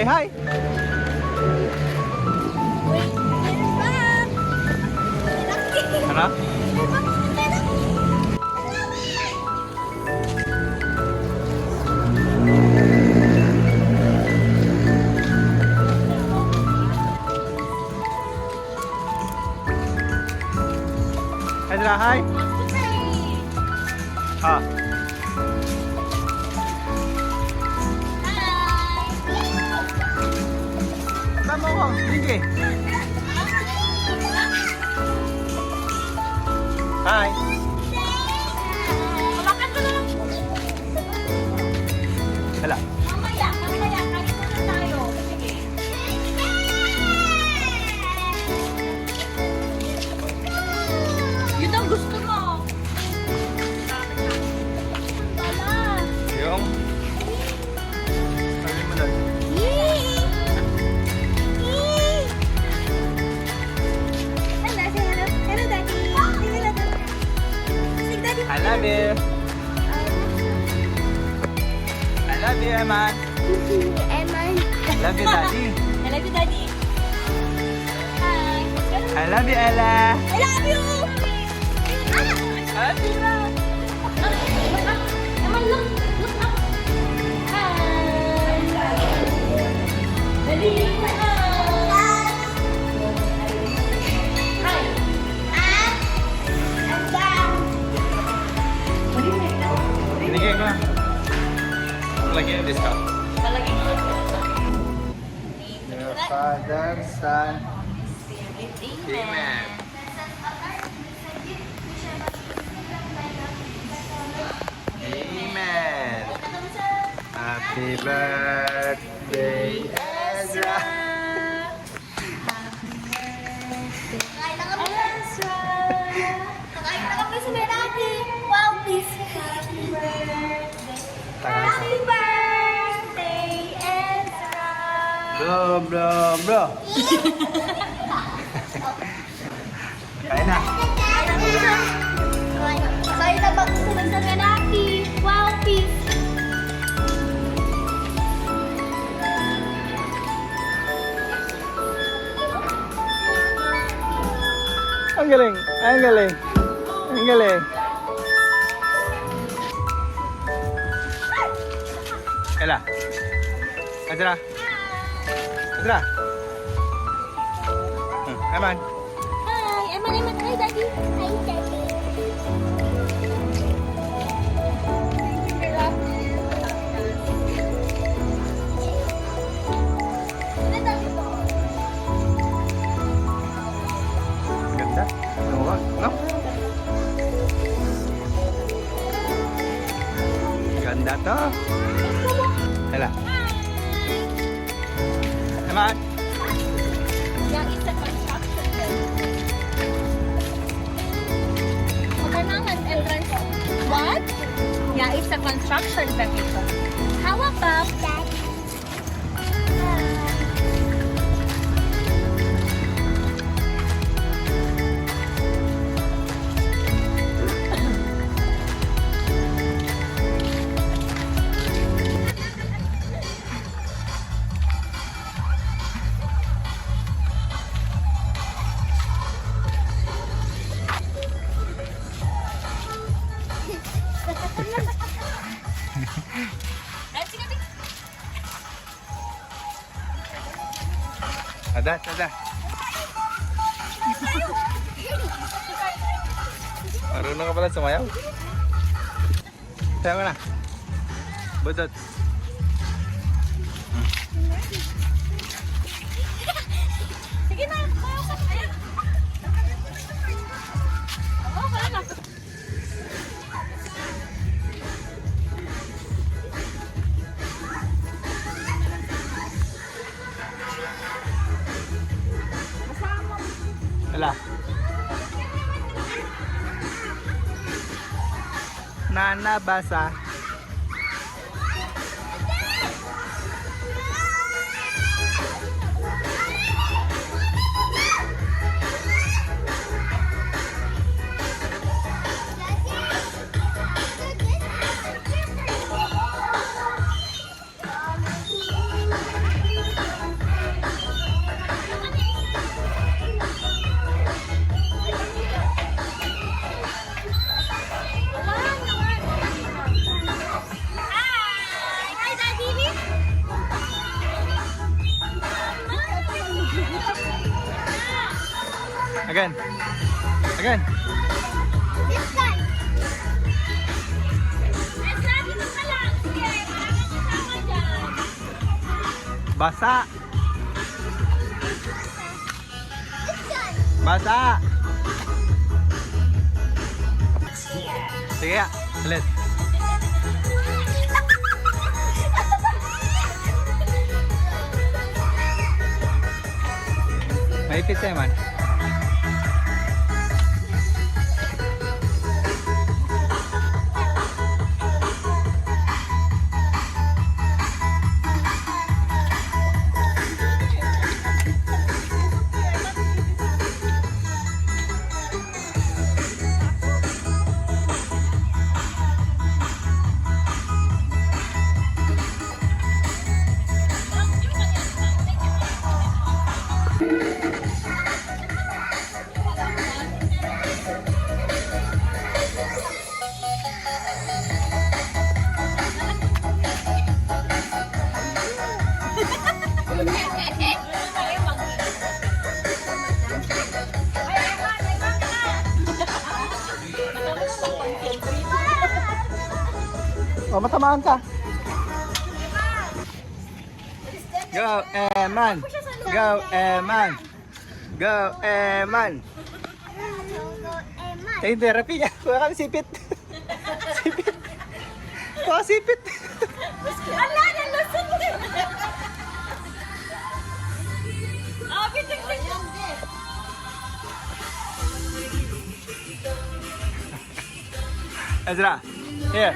Say hi! Wait, there's back! Ano? Ezra, hi! Ah. Tama ko, sige. Hi! Hawakan ko na lang. Hala. Mamaya, kahit na tayo. Sige. Yun ang gusto mo. Wala. Yung? Sabi mo doon. I love you. I love you, Eman. Love you, Daddy. I love you, Daddy. Hi. I love you, Ella. I love you. I love you. Naman, look up. Hi. Dali. Binigay ko na. Lagyan yung discount. Palagi mo. Your Father, Son, Amen. Amen. Amen. Happy birthday, Ezra. Kakain na kami. Ezra. Kakain na kami sa Meraki. Wow, please. Happy birthday. Happy birthday, Ezra. Bro, bro, bro. Kain na. Kaya na ba gusto sa Meraki? Wow, please. Ang galing. Ang galing. Ang galing. Ella. Ezra. Ezra. Eman. Hi, Eman. Hi, Daddy. Hi, Daddy. Ganda. Luwag, no? Ganda to. Ella. Eman. Yang isa construction bed. Magandang entrance. What? Yang isa construction bed ito. How about that? Ada, ada. Marunong ka pala sumayaw. Sayaw ka na. Budot. Sige na, kaya ka. Ayan. Oo, wala na. Hala. Nanabasa. Again. Again. Ezra, dito ka lang. Sige, maraming kasama dyan. Basa. Basa. Sige, ulit. Mahipit sa'yo man. Oh, matamaan ka. Go, Eman. Go, Eman. Go, Eman. Eh, hindi, rapi niya. Kuha kami sipit. Sipit. Kuha sipit. Ala, nalusot mo din. Ah, bitik-tik lang din. Ezra, here.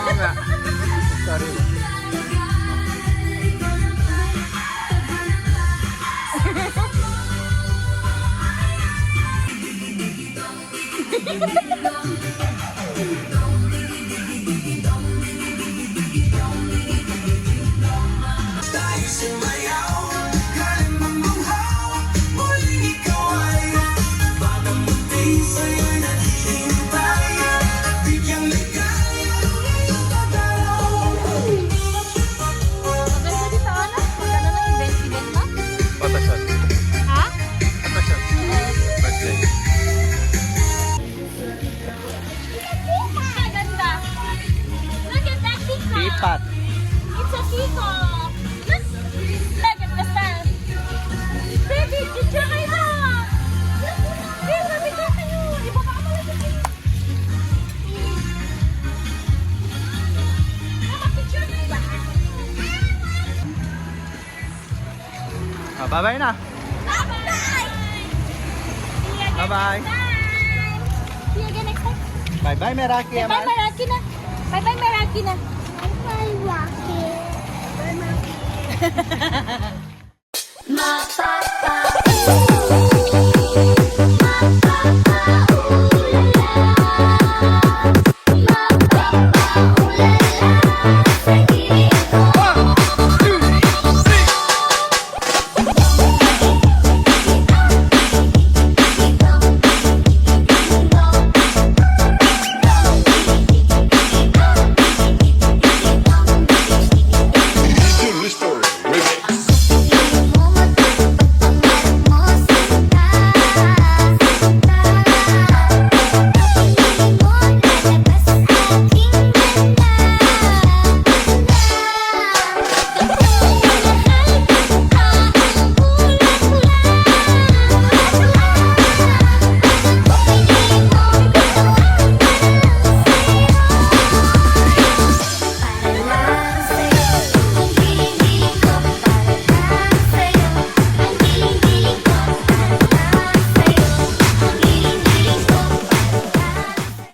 Mama. Sorry. Maganda dito, ano? Maganda ng event mo? Photoshoot. Ha? Photoshoot. Birthday. Maganda. Look at that peacock. Lipat. It's a peacock. Look. Look at the sun. Baby, picture kayo. Baby, picture kayo. Ibaba mo lang ito. Picture kayo. Oh, bye-bye na. Bye-bye. Bye-bye. See you again next time. Bye-bye, Meraki. Bye-bye, Eman. Meraki na. Bye-bye, Meraki na. Bye, Rocky. Bye, Rocky. Mata